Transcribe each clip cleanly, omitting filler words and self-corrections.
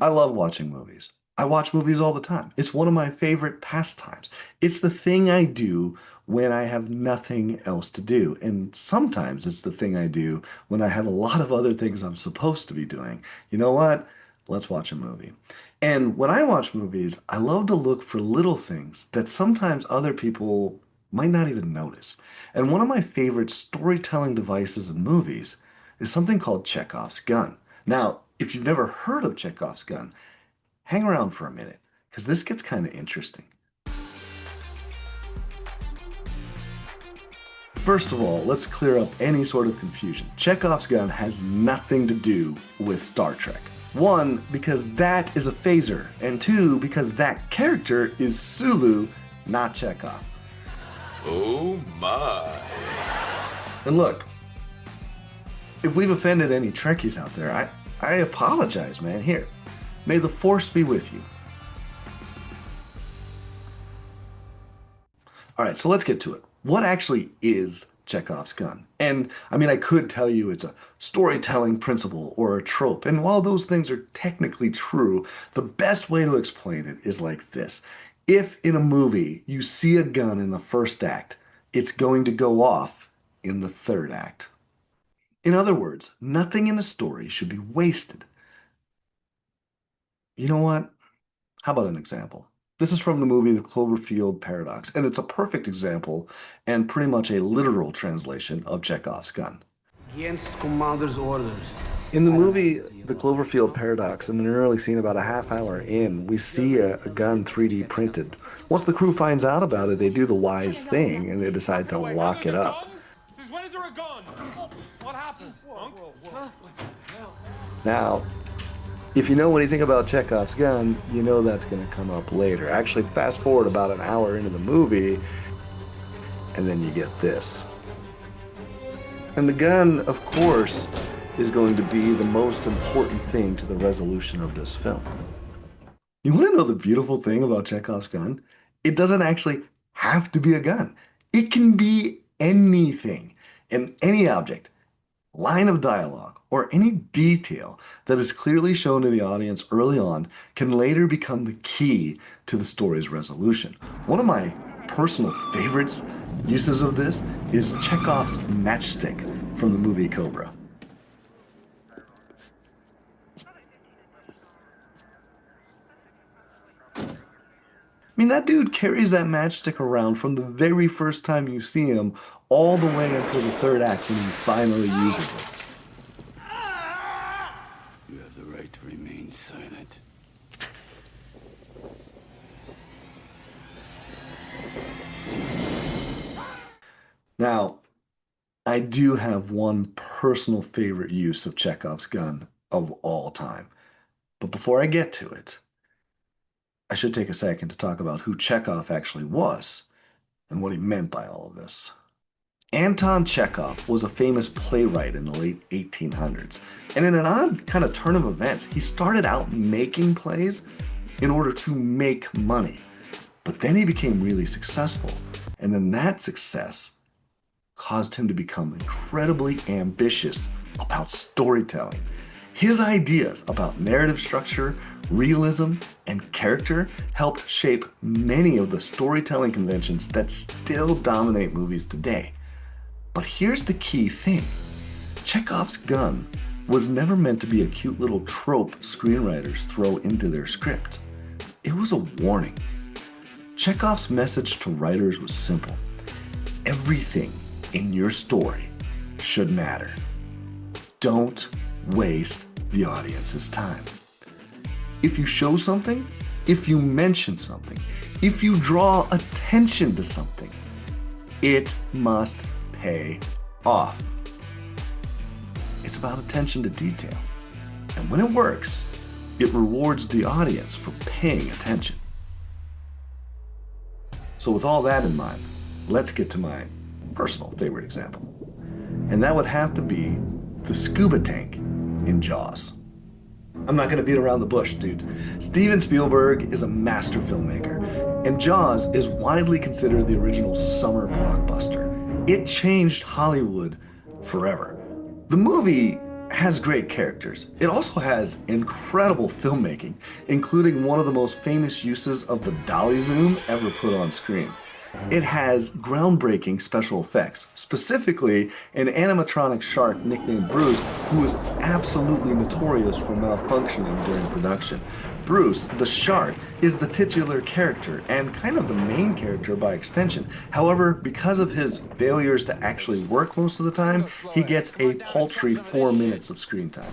I love watching movies. I watch movies all the time. It's one of my favorite pastimes. It's the thing I do when I have nothing else to do. And sometimes it's the thing I do when I have a lot of other things I'm supposed to be doing. You know what? Let's watch a movie. And when I watch movies, I love to look for little things that sometimes other people might not even notice. And one of my favorite storytelling devices in movies is something called Chekhov's gun. Now, if you've never heard of Chekhov's gun, hang around for a minute, because this gets kind of interesting. First of all, let's clear up any sort of confusion. Chekhov's gun has nothing to do with Star Trek. One, because that is a phaser, and two, because that character is Sulu, not Chekhov. Oh my. And look, if we've offended any Trekkies out there, I apologize, man. Here, may the Force be with you. All right, so let's get to it. What actually is Chekhov's gun? And I mean, I could tell you it's a storytelling principle or a trope. And while those things are technically true, the best way to explain it is like this. If in a movie you see a gun in the first act, it's going to go off in the third act. In other words, nothing in a story should be wasted. You know what? How about an example? This is from the movie The Cloverfield Paradox, and it's a perfect example and pretty much a literal translation of Chekhov's gun. Against commander's orders. In the movie The Cloverfield Paradox, in an early scene about a half hour in, we see a gun 3D printed. Once the crew finds out about it, they do the wise thing and they decide to lock it up. Since when is there a gun? What happened? Now, if you know anything about Chekhov's gun, you know that's going to come up later. Actually, fast forward about an hour into the movie, and then you get this. And the gun, of course, is going to be the most important thing to the resolution of this film. You want to know the beautiful thing about Chekhov's gun? It doesn't actually have to be a gun. It can be anything and any object, line of dialogue, or any detail that is clearly shown to the audience early on can later become the key to the story's resolution. One of my personal favorites uses of this is Chekov's matchstick from the movie Cobra. I mean, that dude carries that matchstick around from the very first time you see him all the way until the third act when he finally uses it. You have the right to remain silent. Now, I do have one personal favorite use of Chekhov's gun of all time. But before I get to it, I should take a second to talk about who Chekhov actually was and what he meant by all of this. Anton Chekhov was a famous playwright in the late 1800s, and in an odd kind of turn of events, he started out making plays in order to make money. But then he became really successful, and then that success caused him to become incredibly ambitious about storytelling. His ideas about narrative structure, realism, and character helped shape many of the storytelling conventions that still dominate movies today. But here's the key thing. Chekhov's gun was never meant to be a cute little trope screenwriters throw into their script. It was a warning. Chekhov's message to writers was simple. Everything in your story should matter. Don't waste the audience's time. If you show something, if you mention something, if you draw attention to something, it must pay off. It's about attention to detail. And when it works, it rewards the audience for paying attention. So with all that in mind, let's get to my personal favorite example. And that would have to be the scuba tank in Jaws. I'm not gonna beat around the bush, dude. Steven Spielberg is a master filmmaker, and Jaws is widely considered the original summer blockbuster. It changed Hollywood forever. The movie has great characters. It also has incredible filmmaking, including one of the most famous uses of the dolly zoom ever put on screen. It has groundbreaking special effects, specifically an animatronic shark nicknamed Bruce, who is absolutely notorious for malfunctioning during production. Bruce, the shark, is the titular character and kind of the main character by extension. However, because of his failures to actually work most of the time, he gets a paltry 4 minutes of screen time.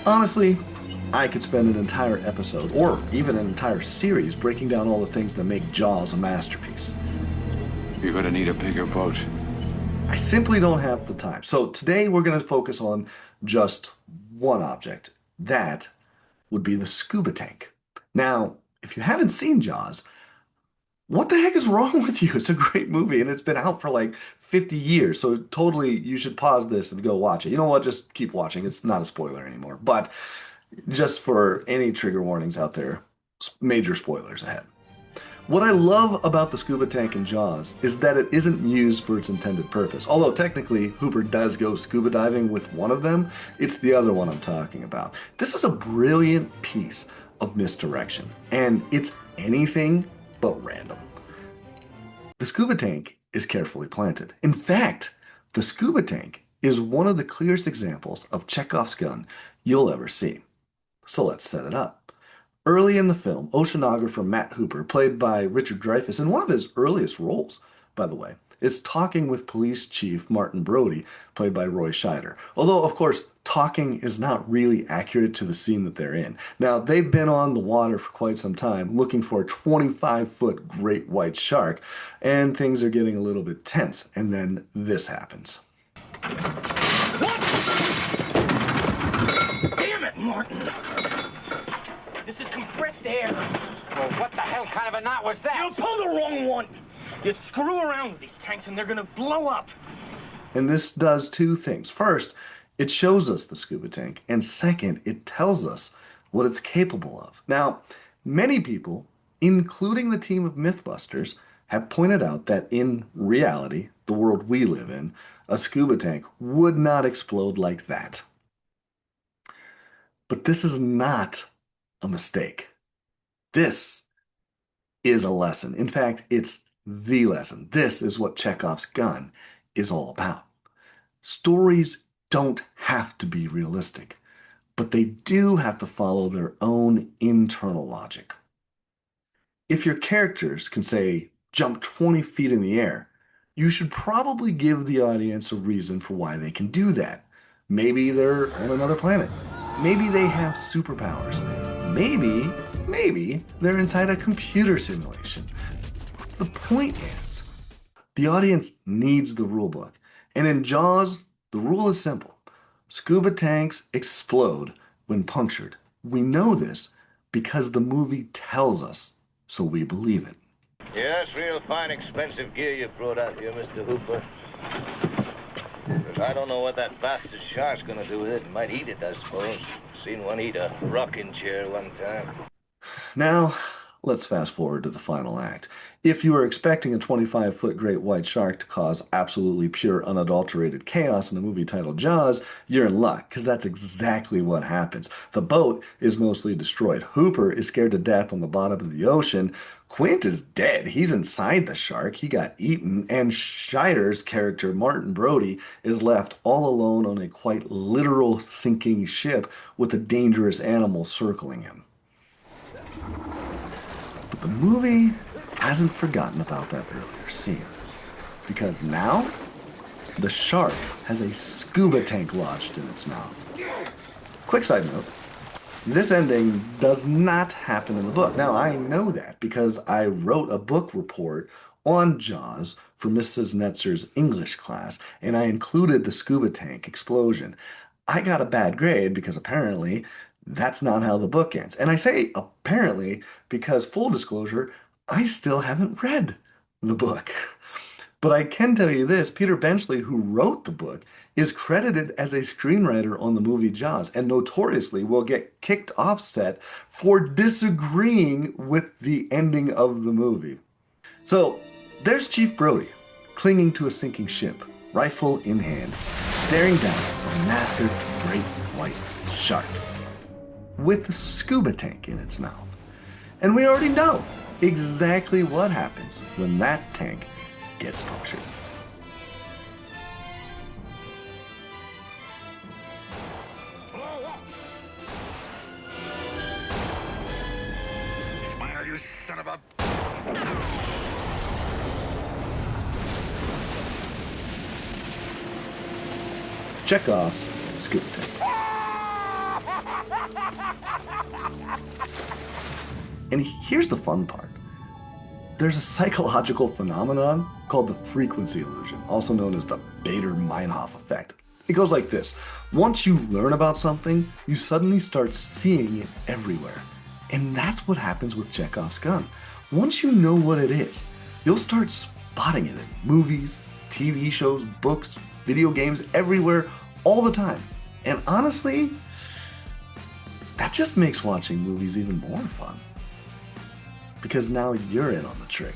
Honestly, I could spend an entire episode, or even an entire series, breaking down all the things that make Jaws a masterpiece. You're gonna need a bigger boat. I simply don't have the time. So today we're going to focus on just one object. That would be the scuba tank. Now, if you haven't seen Jaws, what the heck is wrong with you? It's a great movie and it's been out for like 50 years. So totally you should pause this and go watch it. You know what? Just keep watching. It's not a spoiler anymore. But just for any trigger warnings out there, major spoilers ahead. What I love about the scuba tank in Jaws is that it isn't used for its intended purpose. Although technically Hooper does go scuba diving with one of them, it's the other one I'm talking about. This is a brilliant piece of misdirection, and it's anything but random. The scuba tank is carefully planted. In fact, the scuba tank is one of the clearest examples of Chekhov's gun you'll ever see. So let's set it up. Early in the film, oceanographer Matt Hooper, played by Richard Dreyfuss in one of his earliest roles, by the way, is talking with police chief Martin Brody, played by Roy Scheider. Although, of course, talking is not really accurate to the scene that they're in. Now, they've been on the water for quite some time looking for a 25-foot great white shark, and things are getting a little bit tense. And then this happens. Damn it, Martin! This is compressed air. Well, what the hell kind of a knot was that? You pulled the wrong one. You screw around with these tanks and they're gonna blow up. And this does two things. First, it shows us the scuba tank, and second, it tells us what it's capable of. Now, many people, including the team of Mythbusters, have pointed out that in reality, the world we live in, a scuba tank would not explode like that. But this is not a mistake. This is a lesson. In fact, it's the lesson. This is what Chekhov's gun is all about. Stories don't have to be realistic, but they do have to follow their own internal logic. If your characters can say, jump 20 feet in the air, you should probably give the audience a reason for why they can do that. Maybe they're on another planet. Maybe they have superpowers. Maybe they're inside a computer simulation. The point is, the audience needs the rule book. And in Jaws, the rule is simple. Scuba tanks explode when punctured. We know this because the movie tells us, so we believe it. Yeah, that's real fine, expensive gear you brought out here, Mr. Hooper. But I don't know what that bastard shark's gonna do with it. Might eat it, I suppose. Seen one eat a rocking chair one time. Now, let's fast forward to the final act. If you were expecting a 25-foot great white shark to cause absolutely pure, unadulterated chaos in a movie titled Jaws, you're in luck, because that's exactly what happens. The boat is mostly destroyed. Hooper is scared to death on the bottom of the ocean. Quint is dead. He's inside the shark. He got eaten. And Scheider's character, Martin Brody, is left all alone on a quite literal sinking ship with a dangerous animal circling him. But the movie hasn't forgotten about that earlier scene. Because now, the shark has a scuba tank lodged in its mouth. Quick side note, this ending does not happen in the book. Now, I know that because I wrote a book report on Jaws for Mrs. Netzer's English class, and I included the scuba tank explosion. I got a bad grade because apparently that's not how the book ends. And I say apparently because, full disclosure, I still haven't read the book. But I can tell you this, Peter Benchley, who wrote the book, is credited as a screenwriter on the movie Jaws and notoriously will get kicked off set for disagreeing with the ending of the movie. So there's Chief Brody, clinging to a sinking ship, rifle in hand, staring down a massive great white shark with a scuba tank in its mouth. And we already know exactly what happens when that tank gets punctured. Smile, you son of a... Chekov's scuba tank. And here's the fun part. There's a psychological phenomenon called the frequency illusion, also known as the Bader-Meinhof effect. It goes like this. Once you learn about something, you suddenly start seeing it everywhere. And that's what happens with Chekov's gun. Once you know what it is, you'll start spotting it in movies, TV shows, books, video games, everywhere, all the time. And honestly, that just makes watching movies even more fun. Because now you're in on the trick.